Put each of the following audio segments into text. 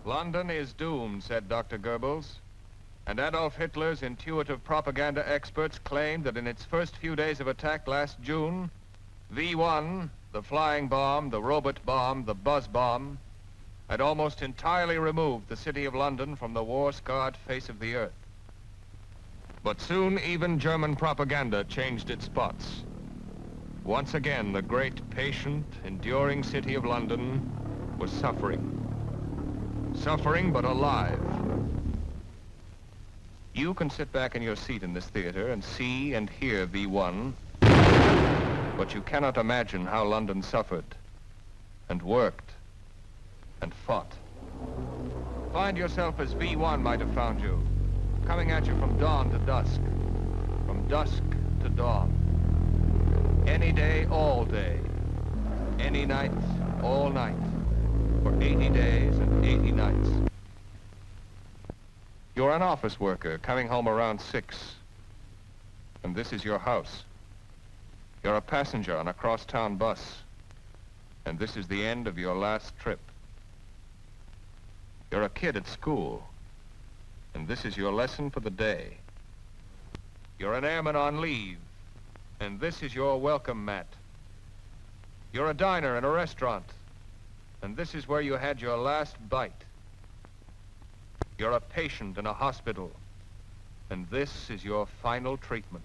London is doomed, said Dr. Goebbels. And Adolf Hitler's intuitive propaganda experts claimed that in its first few days of attack last June, V1, the flying bomb, the robot bomb, the buzz bomb, had almost entirely removed the city of London from the war-scarred face of the earth. But soon even German propaganda changed its spots. Once again, the great, patient, enduring city of London was suffering. Suffering, but alive. You can sit back in your seat in this theater and see and hear V1, but you cannot imagine how London suffered and worked and fought. Find yourself as V1 might have found you, coming at you from dawn to dusk, from dusk to dawn. Any day, all day. Any night, all night. For 80 days and 80 nights. You're an office worker coming home around 6. And this is your house. You're a passenger on a cross-town bus. And this is the end of your last trip. You're a kid at school. And this is your lesson for the day. You're an airman on leave. And this is your welcome mat. You're a diner in a restaurant. And this is where you had your last bite. You're a patient in a hospital. And this is your final treatment.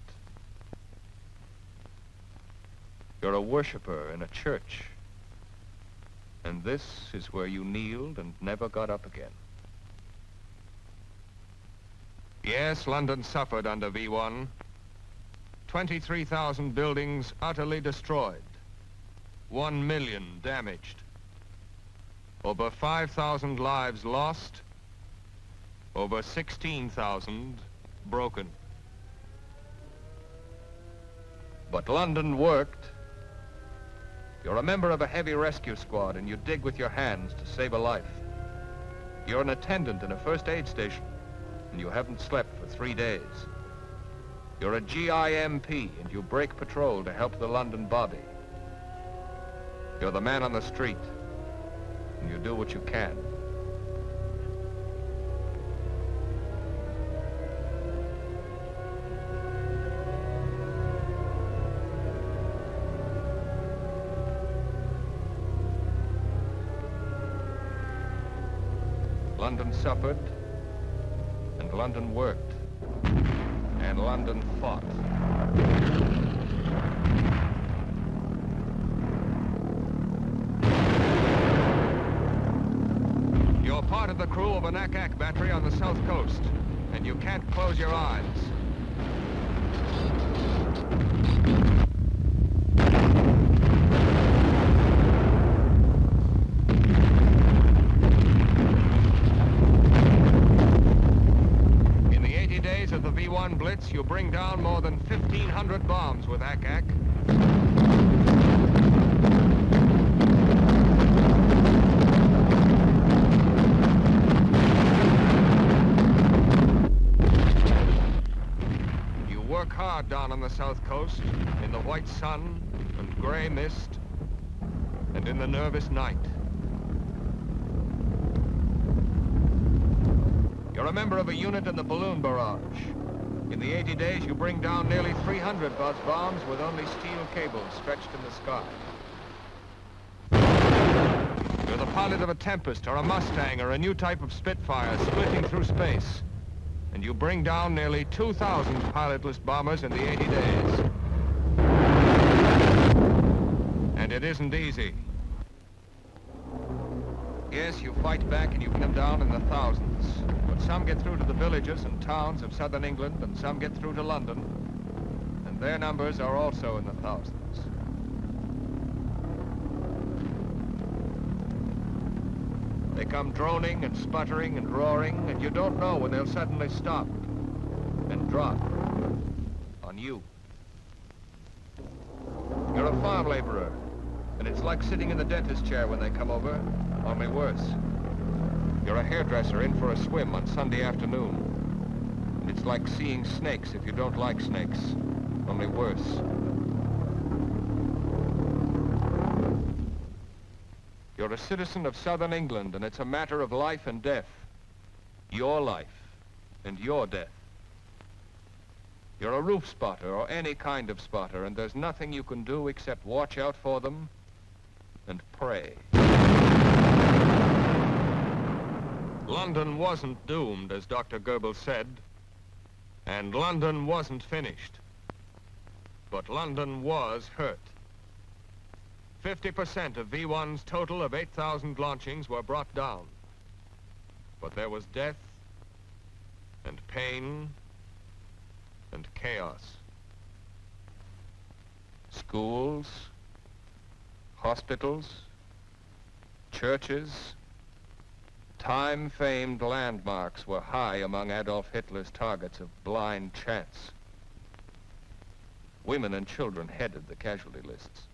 You're a worshiper in a church. And this is where you kneeled and never got up again. Yes, London suffered under V1. 23,000 buildings utterly destroyed. 1 million damaged. Over 5,000 lives lost. Over 16,000 broken. But London worked. You're a member of a heavy rescue squad and you dig with your hands to save a life. You're an attendant in a first aid station and you haven't slept for 3 days. You're a GIMP and you break patrol to help the London Bobby. You're the man on the street and you do what you can. London suffered, and London worked, and London fought. You're part of the crew of an Ack battery on the south coast, and you can't close your eyes. V1 Blitz, you bring down more than 1,500 bombs with Ack. You work hard down on the south coast, in the white sun and gray mist, and in the nervous night. You're a member of a unit in the balloon barrage. In the 80 days, you bring down nearly 300 buzz bombs with only steel cables stretched in the sky. You're the pilot of a Tempest or a Mustang or a new type of Spitfire splitting through space. And you bring down nearly 2,000 pilotless bombers in the 80 days. And it isn't easy. Yes, you fight back and you bring them down in the thousands. But some get through to the villages and towns of southern England, and some get through to London. And their numbers are also in the thousands. They come droning and sputtering and roaring, and you don't know when they'll suddenly stop and drop on you. You're a farm laborer, and it's like sitting in the dentist chair when they come over, only worse. You're a hairdresser in for a swim on Sunday afternoon. And it's like seeing snakes if you don't like snakes, only worse. You're a citizen of southern England, and it's a matter of life and death. Your life and your death. You're a roof spotter or any kind of spotter, and there's nothing you can do except watch out for them and pray. London wasn't doomed, as Dr. Goebbels said, and London wasn't finished. But London was hurt. 50% of V1's total of 8,000 launchings were brought down. But there was death and pain and chaos. Schools, hospitals, churches, time-famed landmarks were high among Adolf Hitler's targets of blind chance. Women and children headed the casualty lists.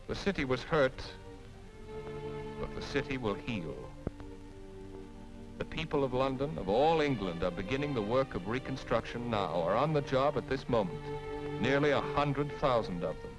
The city was hurt, but the city will heal. The people of London, of all England, are beginning the work of reconstruction now, are on the job at this moment. Nearly 100,000 of them.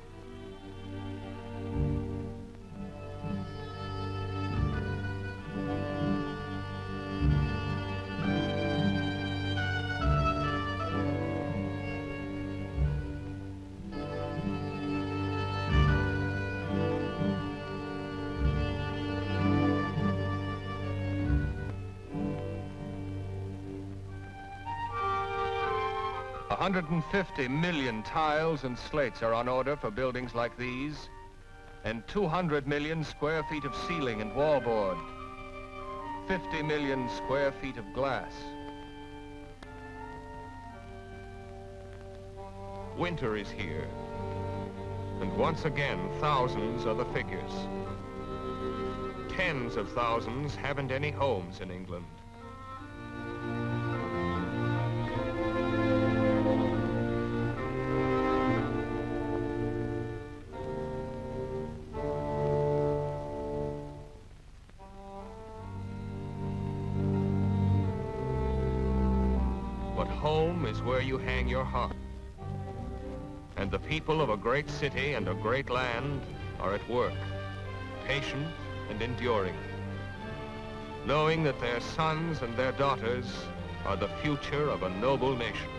$150 million tiles and slates are on order for buildings like these, and 200 million square feet of ceiling and wallboard, 50 million square feet of glass. Winter is here, and once again, thousands are the figures. Tens of thousands haven't any homes in England. But home is where you hang your heart. And the people of a great city and a great land are at work, patient and enduring, knowing that their sons and their daughters are the future of a noble nation.